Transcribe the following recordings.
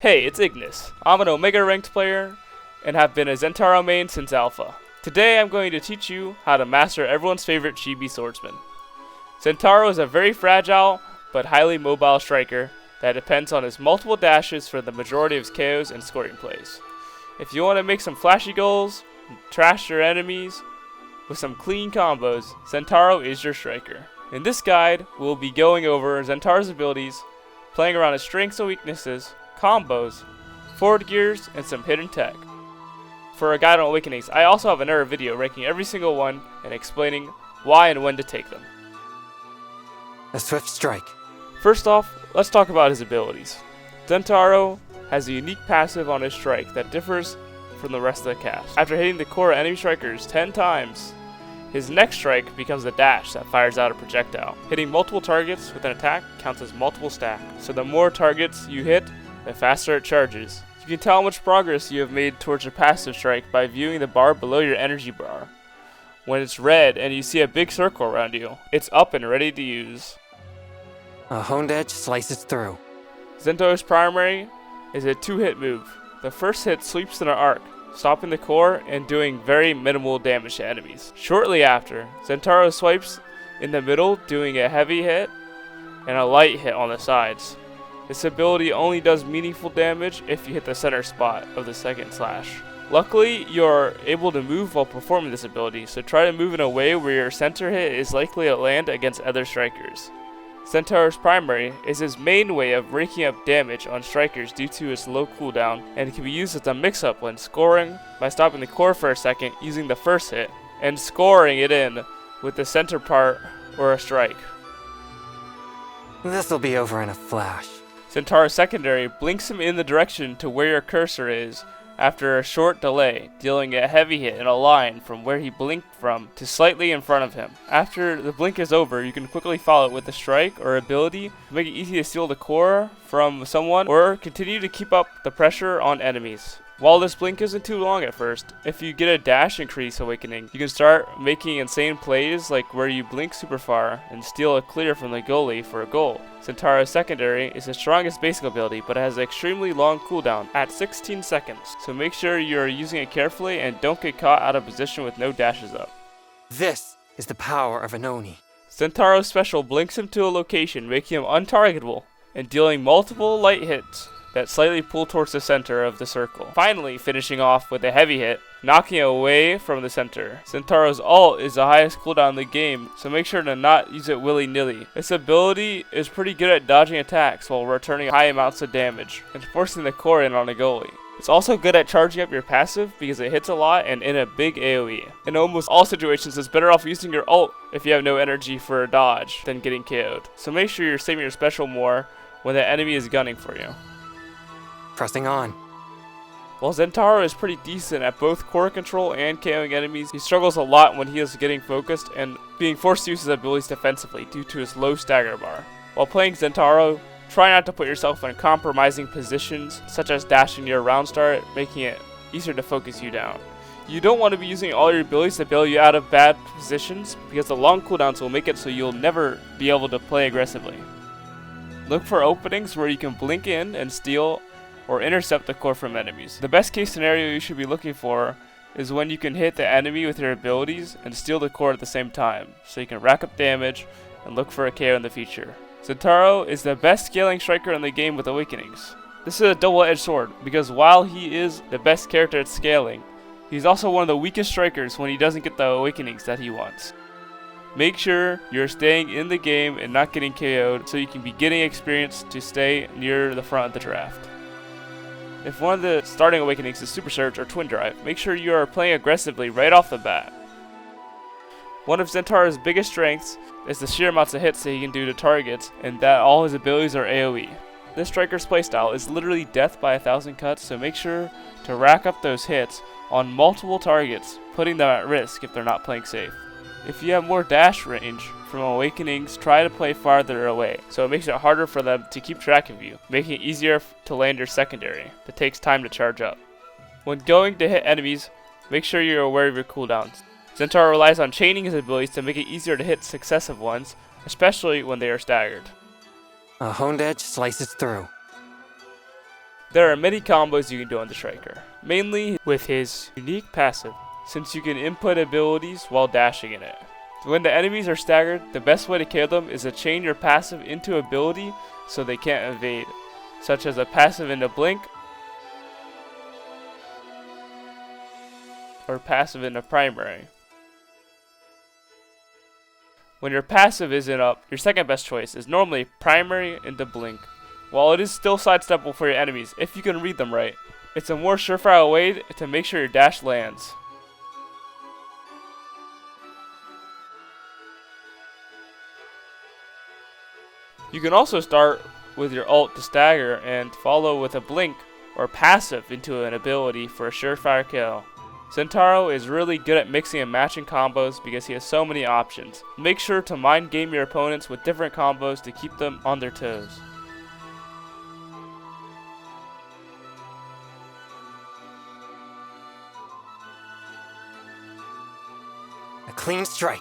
Hey, it's Ignis. I'm an Omega ranked player and have been a Zentaro main since Alpha. Today I'm going to teach you how to master everyone's favorite chibi swordsman. Zentaro is a very fragile but highly mobile striker that depends on his multiple dashes for the majority of his KOs and scoring plays. If you want to make some flashy goals, trash your enemies with some clean combos, Zentaro is your striker. In this guide, we'll be going over Zentaro's abilities, playing around his strengths and weaknesses, combos, forward gears, and some hidden tech. For a guide on awakenings, I also have another video ranking every single one and explaining why and when to take them. A swift strike. First off, let's talk about his abilities. Zentaro has a unique passive on his strike that differs from the rest of the cast. After hitting the core enemy strikers 10 times, his next strike becomes a dash that fires out a projectile. Hitting multiple targets with an attack counts as multiple stack, so the more targets you hit, the faster it charges. You can tell how much progress you have made towards your passive strike by viewing the bar below your energy bar. When it's red and you see a big circle around you, it's up and ready to use. A honed edge slices through. Zento's primary is a 2-hit move. The first hit sweeps in an arc, stopping the core and doing very minimal damage to enemies. Shortly after, Zentaro swipes in the middle, doing a heavy hit and a light hit on the sides. This ability only does meaningful damage if you hit the center spot of the second slash. Luckily, you're able to move while performing this ability, so try to move in a way where your center hit is likely to land against other strikers. Zentaro's primary is his main way of raking up damage on strikers due to its low cooldown, and can be used as a mix-up when scoring by stopping the core for a second using the first hit, and scoring it in with the center part or a strike. This'll be over in a flash. Zentaro's secondary blinks him in the direction to where your cursor is after a short delay, dealing a heavy hit in a line from where he blinked from to slightly in front of him. After the blink is over, you can quickly follow it with a strike or ability to make it easy to steal the core from someone or continue to keep up the pressure on enemies. While this blink isn't too long at first, if you get a dash increase awakening, you can start making insane plays like where you blink super far and steal a clear from the goalie for a goal. Zentaro's secondary is the strongest basic ability, but it has an extremely long cooldown at 16 seconds, so make sure you are using it carefully and don't get caught out of position with no dashes up. This is the power of an Oni. Zentaro's special blinks him to a location, making him untargetable and dealing multiple light hits that slightly pull towards the center of the circle. Finally, finishing off with a heavy hit, knocking it away from the center. Zentaro's ult is the highest cooldown in the game, so make sure to not use it willy-nilly. This ability is pretty good at dodging attacks while returning high amounts of damage and forcing the core in on a goalie. It's also good at charging up your passive because it hits a lot and in a big AoE. In almost all situations, it's better off using your ult if you have no energy for a dodge than getting KO'd. So make sure you're saving your special more when the enemy is gunning for you. Pressing on. While Zentaro is pretty decent at both core control and KOing enemies, he struggles a lot when he is getting focused and being forced to use his abilities defensively due to his low stagger bar. While playing Zentaro, try not to put yourself in compromising positions such as dashing near round start, making it easier to focus you down. You don't want to be using all your abilities to bail you out of bad positions because the long cooldowns will make it so you'll never be able to play aggressively. Look for openings where you can blink in and steal or intercept the core from enemies. The best case scenario you should be looking for is when you can hit the enemy with your abilities and steal the core at the same time, so you can rack up damage and look for a KO in the future. Zentaro is the best scaling striker in the game with awakenings. This is a double-edged sword, because while he is the best character at scaling, he's also one of the weakest strikers when he doesn't get the awakenings that he wants. Make sure you're staying in the game and not getting KO'd so you can be getting experience to stay near the front of the draft. If one of the starting awakenings is Super Surge or Twin Drive, make sure you are playing aggressively right off the bat. One of Zentaro's biggest strengths is the sheer amounts of hits that he can do to targets, and that all his abilities are AoE. This striker's playstyle is literally death by 1,000 cuts, so make sure to rack up those hits on multiple targets, putting them at risk if they're not playing safe. If you have more dash range from awakenings, try to play farther away, so it makes it harder for them to keep track of you, making it easier to land your secondary that takes time to charge up. When going to hit enemies, make sure you're aware of your cooldowns. Zentaro relies on chaining his abilities to make it easier to hit successive ones, especially when they are staggered. A honed edge slices through. There are many combos you can do on the striker, mainly with his unique passive, since you can input abilities while dashing in it. When the enemies are staggered, the best way to kill them is to chain your passive into ability so they can't evade, such as a passive into blink or passive into primary. When your passive isn't up, your second best choice is normally primary into blink. While it is still sidesteppable for your enemies if you can read them right, it's a more surefire way to make sure your dash lands. You can also start with your ult to stagger and follow with a blink or passive into an ability for a surefire kill. Zentaro is really good at mixing and matching combos because he has so many options. Make sure to mind game your opponents with different combos to keep them on their toes. A clean strike.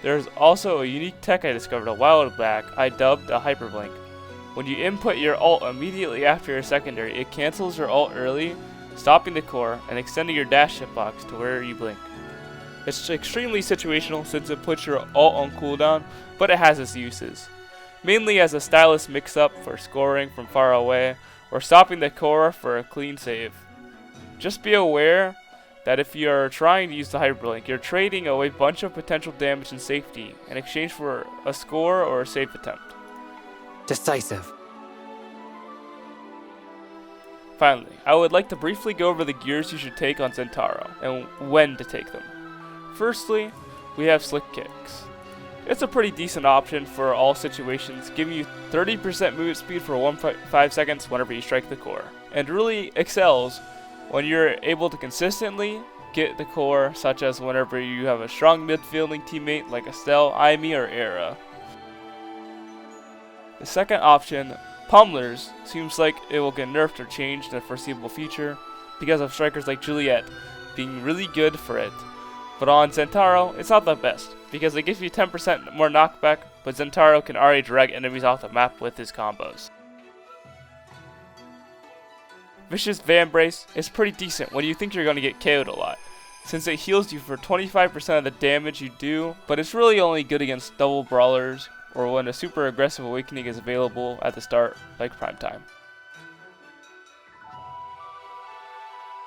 There's also a unique tech I discovered a while back I dubbed a Hyperlink. When you input your ult immediately after your secondary, it cancels your ult early, stopping the core and extending your dash hitbox to where you blink. It's extremely situational since it puts your ult on cooldown, but it has its uses. Mainly as a stylus mix-up for scoring from far away, or stopping the core for a clean save. Just be aware that if you are trying to use the Hyperlink, you're trading away a bunch of potential damage and safety in exchange for a score or a save attempt. Decisive. Finally, I would like to briefly go over the gears you should take on Zentaro, and when to take them. Firstly, we have Slick Kicks. It's a pretty decent option for all situations, giving you 30% movement speed for 1.5 seconds whenever you strike the core, and really excels when you're able to consistently get the core, such as whenever you have a strong midfielding teammate like Estelle, Aimee, or Era. The second option, Pummelers, seems like it will get nerfed or changed in the foreseeable future because of strikers like Juliet being really good for it. But on Zentaro, it's not the best, because it gives you 10% more knockback, but Zentaro can already drag enemies off the map with his combos. Vicious Vambrace is pretty decent when you think you're going to get KO'd a lot, since it heals you for 25% of the damage you do, but it's really only good against double brawlers or when a super aggressive awakening is available at the start, like Prime Time.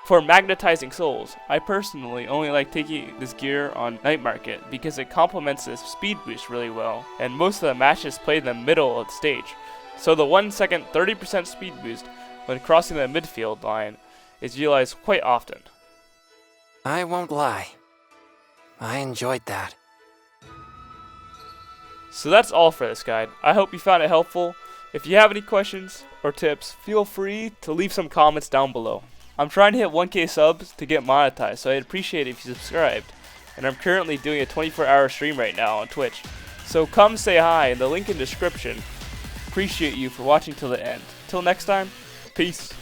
For Magnetizing Souls, I personally only like taking this gear on Night Market because it complements this speed boost really well, and most of the matches play in the middle of the stage, so the 1 second 30% speed boost when crossing the midfield line is utilized quite often. I won't lie. I enjoyed that. So that's all for this guide. I hope you found it helpful. If you have any questions or tips, feel free to leave some comments down below. I'm trying to hit 1K subs to get monetized, so I'd appreciate it if you subscribed. And I'm currently doing a 24-hour stream right now on Twitch. So come say hi in the link in the description. Appreciate you for watching till the end. Till next time, peace.